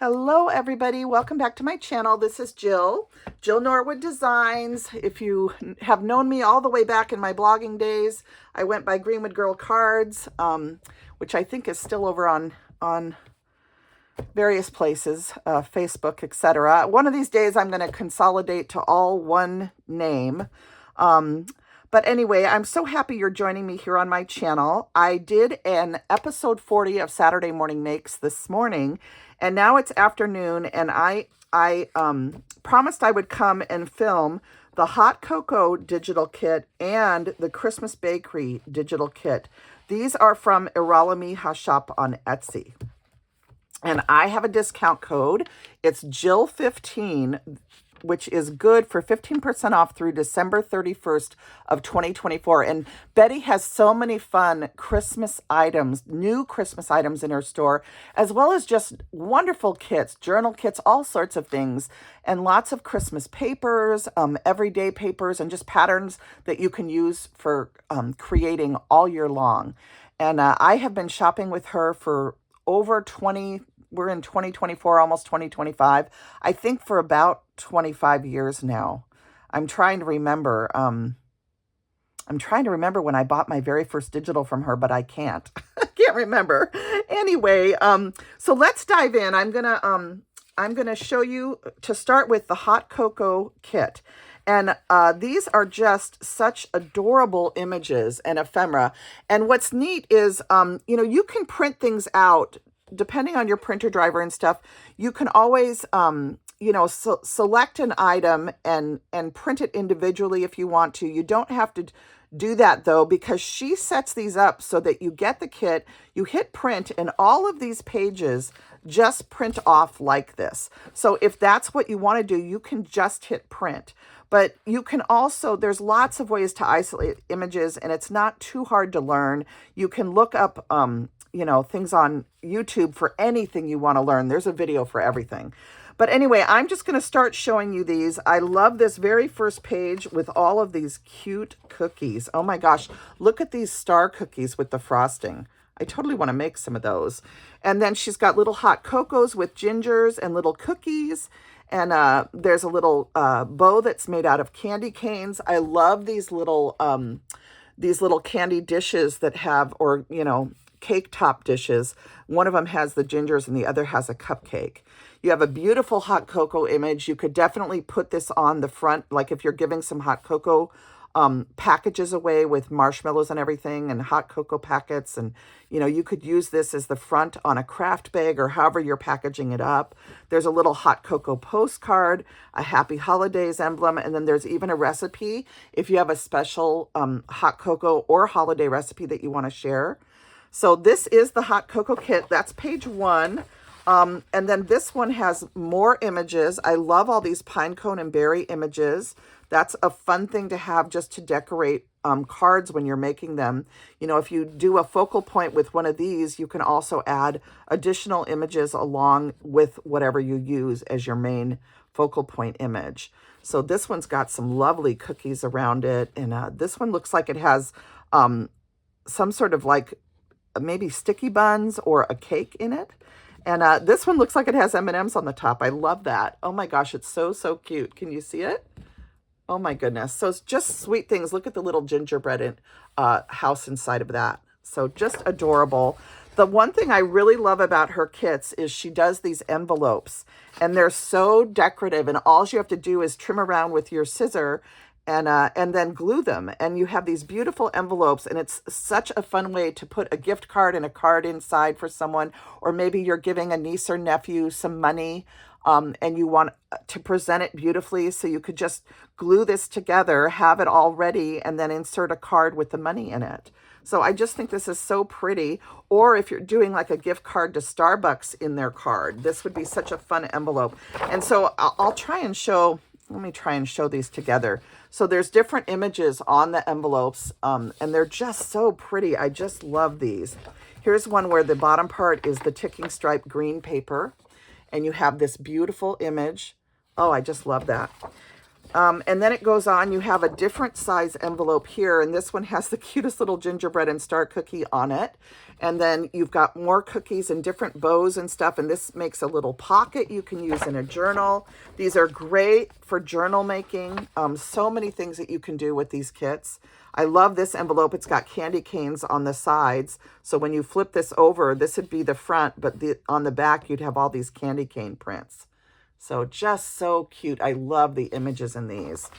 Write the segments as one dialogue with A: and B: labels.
A: Hello everybody, welcome back to my channel. This is Jill Norwood Designs. If you have known me all the way back in my blogging days, I went by Greenwood Girl Cards, which I think is still over on various places, Facebook, etc. One of these days I'm going to consolidate to all one name. But anyway, I'm so happy you're joining me here on my channel. I did an episode 40 of Saturday Morning Makes this morning, and now it's afternoon, and I promised I would come and film the hot cocoa digital kit and the Christmas bakery digital kit. These are from Iralamija shop on Etsy. And I have a discount code. It's Jill15, which is good for 15% off through December 31st of 2024. And Betty has so many fun Christmas items, new Christmas items in her store, as well as just wonderful kits, journal kits, all sorts of things, and lots of Christmas papers, everyday papers, and just patterns that you can use for creating all year long. And I have been shopping with her for over 20, we're in 2024, almost 2025, I think for about 25 years now. I'm trying to remember when I bought my very first digital from her, but I can't. I can't remember. Anyway, so let's dive in. I'm gonna show you to start with the hot cocoa kit. And these are just such adorable images and ephemera. And what's neat is, you can print things out depending on your printer driver and stuff. You can always, select an item and print it individually if you want to. You don't have to do that though, because she sets these up so that you get the kit, you hit print, and all of these pages just print off like this. So if that's what you want to do, you can just hit print. But you can also, there's lots of ways to isolate images, and it's not too hard to learn. You can look up, things on YouTube for anything you want to learn. There's a video for everything. But anyway, I'm just going to start showing you these. I love this very first page with all of these cute cookies. Oh my gosh, look at these star cookies with the frosting. I totally want to make some of those. And then she's got little hot cocos with gingers and little cookies. And there's a little bow that's made out of candy canes. I love these little candy dishes that have, cake top dishes. One of them has the gingers and the other has a cupcake. You have a beautiful hot cocoa image. You could definitely put this on the front, like if you're giving some hot cocoa packages away with marshmallows and everything, and hot cocoa packets. And, you could use this as the front on a craft bag or however you're packaging it up. There's a little hot cocoa postcard, a happy holidays emblem, and then there's even a recipe if you have a special hot cocoa or holiday recipe that you want to share. So this is the hot cocoa kit. That's page 1. And then this one has more images. I love all these pine cone and berry images. That's a fun thing to have just to decorate cards when you're making them. If you do a focal point with one of these, you can also add additional images along with whatever you use as your main focal point image. So this one's got some lovely cookies around it. And this one looks like it has some sort of like maybe sticky buns or a cake in it. And this one looks like it has M&Ms on the top. I love that. Oh my gosh, it's so, so cute. Can you see it? Oh my goodness. So it's just sweet things. Look at the little gingerbread house inside of that. So just adorable. The one thing I really love about her kits is she does these envelopes, and they're so decorative, and all you have to do is trim around with your scissor and then glue them. And you have these beautiful envelopes, and it's such a fun way to put a gift card and a card inside for someone, or maybe you're giving a niece or nephew some money, and you want to present it beautifully. So you could just glue this together, have it all ready, and then insert a card with the money in it. So I just think this is so pretty. Or if you're doing like a gift card to Starbucks in their card, this would be such a fun envelope. And so I'll try and show, let me try and show these together. So there's different images on the envelopes, and they're just so pretty. I just love these. Here's one where the bottom part is the ticking stripe green paper, and you have this beautiful image. Oh, I just love that. And then it goes on, you have a different size envelope here, and this one has the cutest little gingerbread and star cookie on it. And then you've got more cookies and different bows and stuff, and this makes a little pocket you can use in a journal. These are great for journal making. So many things that you can do with these kits. I love this envelope. It's got candy canes on the sides. So when you flip this over, this would be the front, but on the back, you'd have all these candy cane prints. So just so cute. I love the images in these.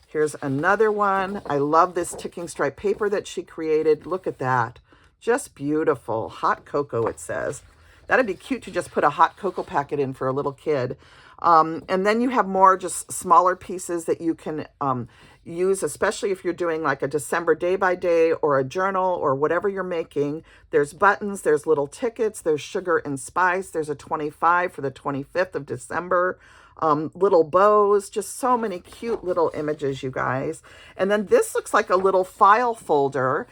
A: Here's another one. I love this ticking stripe paper that she created. Look at that. Just beautiful. Hot cocoa, it says. That'd be cute to just put a hot cocoa packet in for a little kid. And then you have more just smaller pieces that you can use, especially if you're doing like a December day by day or a journal or whatever you're making. There's buttons, there's little tickets, there's sugar and spice. There's a 25 for the 25th of December. Little bows, just so many cute little images, you guys. And then this looks like a little file folder.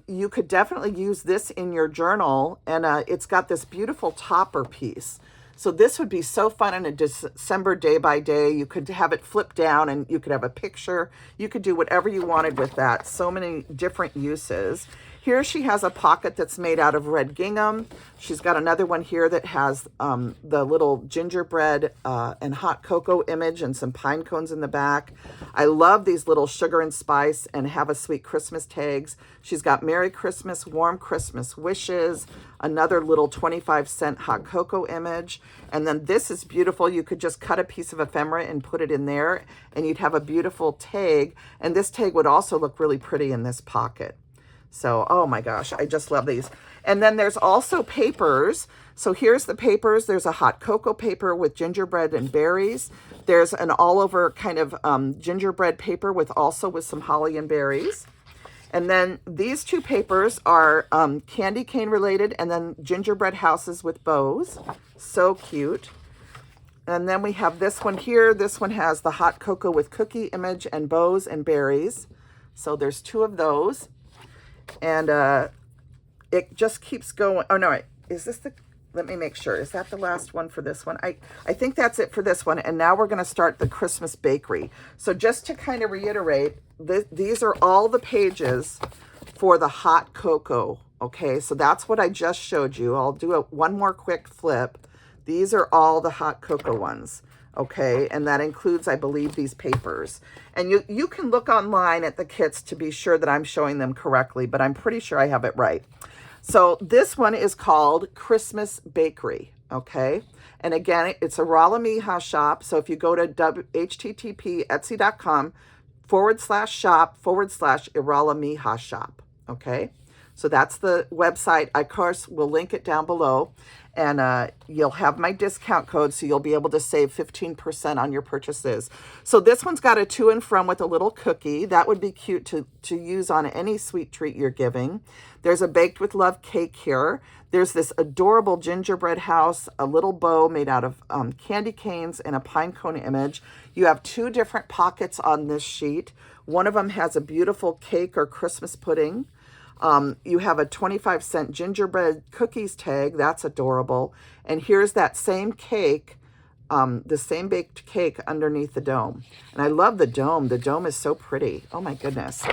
A: You could definitely use this in your journal, and it's got this beautiful topper piece. So this would be so fun in a December day by day. You could have it flip down and you could have a picture. You could do whatever you wanted with that. So many different uses. Here she has a pocket that's made out of red gingham. She's got another one here that has the little gingerbread and hot cocoa image and some pine cones in the back. I love these little sugar and spice and have a sweet Christmas tags. She's got Merry Christmas, Warm Christmas Wishes, another little 25-cent hot cocoa image. And then this is beautiful. You could just cut a piece of ephemera and put it in there and you'd have a beautiful tag. And this tag would also look really pretty in this pocket. So, oh my gosh, I just love these. And then there's also papers. So here's the papers. There's a hot cocoa paper with gingerbread and berries. There's an all over kind of gingerbread paper with some holly and berries. And then these two papers are candy cane related and then gingerbread houses with bows. So cute. And then we have this one here. This one has the hot cocoa with cookie image and bows and berries. So there's two of those. And it just keeps going. Oh, no, wait. Is this let me make sure. Is that the last one for this one? I think that's it for this one. And now we're going to start the Christmas bakery. So just to kind of reiterate, these are all the pages for the hot cocoa. Okay, so that's what I just showed you. I'll do one more quick flip. These are all the hot cocoa ones. Okay, and that includes, I believe, these papers. And you can look online at the kits to be sure that I'm showing them correctly, but I'm pretty sure I have it right. So this one is called Christmas Bakery, okay? And again, it's a Iralamija shop. So if you go to http://etsy.com/shop/Iralamija shop, okay? So that's the website. I, of course, will link it down below. And you'll have my discount code, so you'll be able to save 15% on your purchases. So this one's got a to and from with a little cookie. That would be cute to use on any sweet treat you're giving. There's a Baked with Love cake here. There's this adorable gingerbread house, a little bow made out of candy canes and a pine cone image. You have two different pockets on this sheet. One of them has a beautiful cake or Christmas pudding. You have a 25-cent gingerbread cookies tag. That's adorable. And here's that same cake, the same baked cake underneath the dome. And I love the dome. The dome is so pretty. Oh my goodness.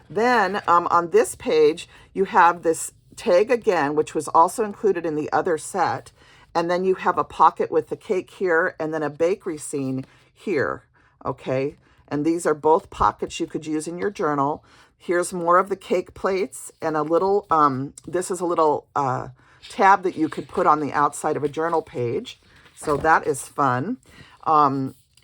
A: Then on this page, you have this tag again, which was also included in the other set. And then you have a pocket with the cake here and then a bakery scene here. Okay. And these are both pockets you could use in your journal. Here's more of the cake plates and a little, this is a little tab that you could put on the outside of a journal page. So that is fun.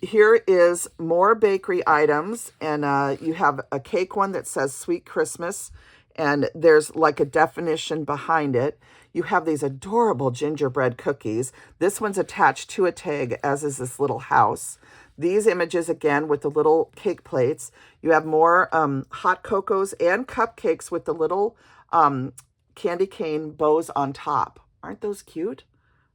A: Here is more bakery items, and you have a cake one that says Sweet Christmas, and there's like a definition behind it. You have these adorable gingerbread cookies. This one's attached to a tag, as is this little house. These images, again, with the little cake plates. You have more hot cocos and cupcakes with the little candy cane bows on top. Aren't those cute?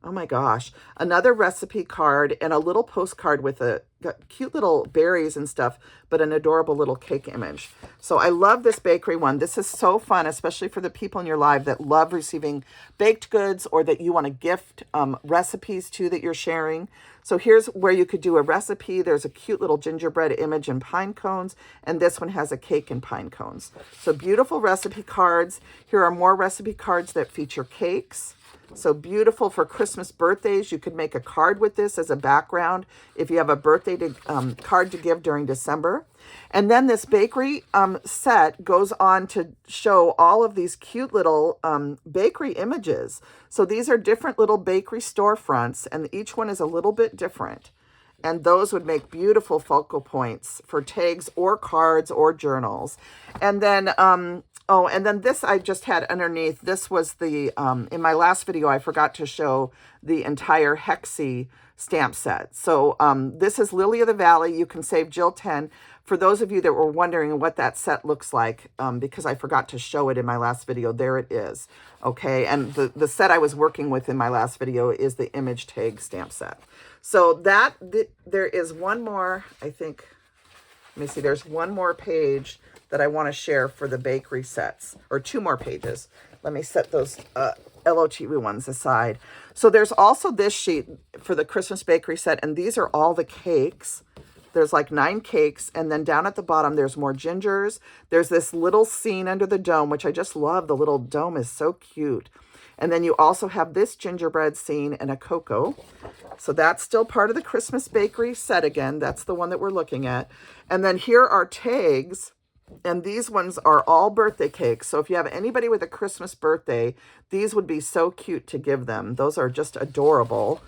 A: Oh my gosh. Another recipe card and a little postcard with got cute little berries and stuff, but an adorable little cake image. So I love this bakery one. This is so fun, especially for the people in your life that love receiving baked goods or that you want to gift recipes to that you're sharing. So here's where you could do a recipe. There's a cute little gingerbread image and pine cones, and this one has a cake and pine cones. So beautiful recipe cards. Here are more recipe cards that feature cakes. So beautiful for Christmas birthdays. You could make a card with this as a background if you have a birthday card to give during December. And then this bakery set goes on to show all of these cute little bakery images. So these are different little bakery storefronts, and each one is a little bit different. And those would make beautiful focal points for tags or cards or journals. And then, oh, and then this I just had underneath. This was the, in my last video, I forgot to show the entire Hexie stamp set. So this is Lily of the Valley. You can save Jill 10. For those of you that were wondering what that set looks like, because I forgot to show it in my last video, there it is. Okay, and the set I was working with in my last video is the image tag stamp set. So there is one more, I think, let me see, there's one more page that I want to share for the bakery sets, or two more pages. Let me set those LOTV ones aside. So there's also this sheet for the Christmas bakery set, and these are all the cakes. There's like 9 cakes, and then down at the bottom, there's more gingers. There's this little scene under the dome, which I just love. The little dome is so cute. And then you also have this gingerbread scene and a cocoa. So that's still part of the Christmas bakery set again. That's the one that we're looking at. And then here are tags, and these ones are all birthday cakes. So if you have anybody with a Christmas birthday, these would be so cute to give them. Those are just adorable.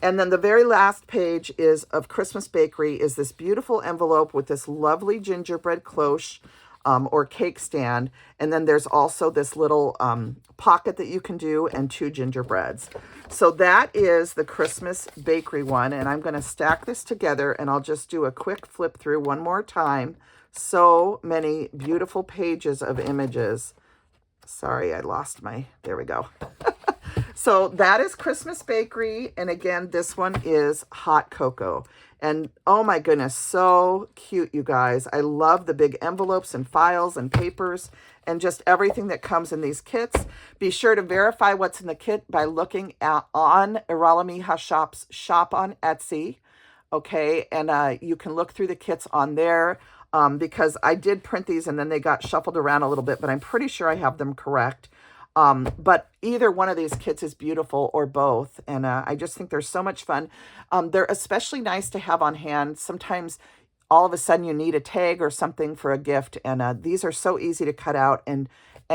A: And then the very last page is of Christmas Bakery is this beautiful envelope with this lovely gingerbread cloche or cake stand. And then there's also this little pocket that you can do and 2 gingerbreads. So that is the Christmas Bakery one. And I'm going to stack this together, and I'll just do a quick flip through one more time. So many beautiful pages of images. Sorry, I lost my, there we go. So that is Christmas Bakery. And again, this one is hot cocoa. And oh my goodness, so cute, you guys. I love the big envelopes and files and papers and just everything that comes in these kits. Be sure to verify what's in the kit by looking on Iralamija Shop's shop on Etsy. Okay, and you can look through the kits on there because I did print these and then they got shuffled around a little bit, but I'm pretty sure I have them correct. But either one of these kits is beautiful, or both. And I just think they're so much fun. They're especially nice to have on hand. Sometimes all of a sudden you need a tag or something for a gift. And these are so easy to cut out and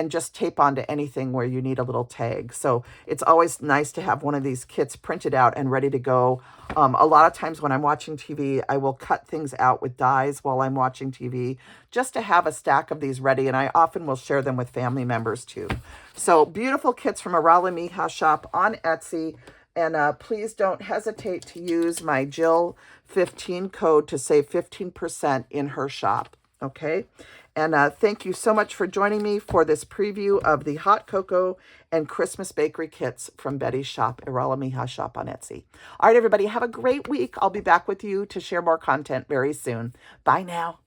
A: just tape onto anything where you need a little tag. So it's always nice to have one of these kits printed out and ready to go. A lot of times when I'm watching TV, I will cut things out with dies while I'm watching TV just to have a stack of these ready. And I often will share them with family members too. So beautiful kits from Iralamija Shop on Etsy. And please don't hesitate to use my Jill 15 code to save 15% in her shop. Okay. And thank you so much for joining me for this preview of the hot cocoa and Christmas bakery kits from Betty's shop, Iralamija Shop on Etsy. All right, everybody, have a great week. I'll be back with you to share more content very soon. Bye now.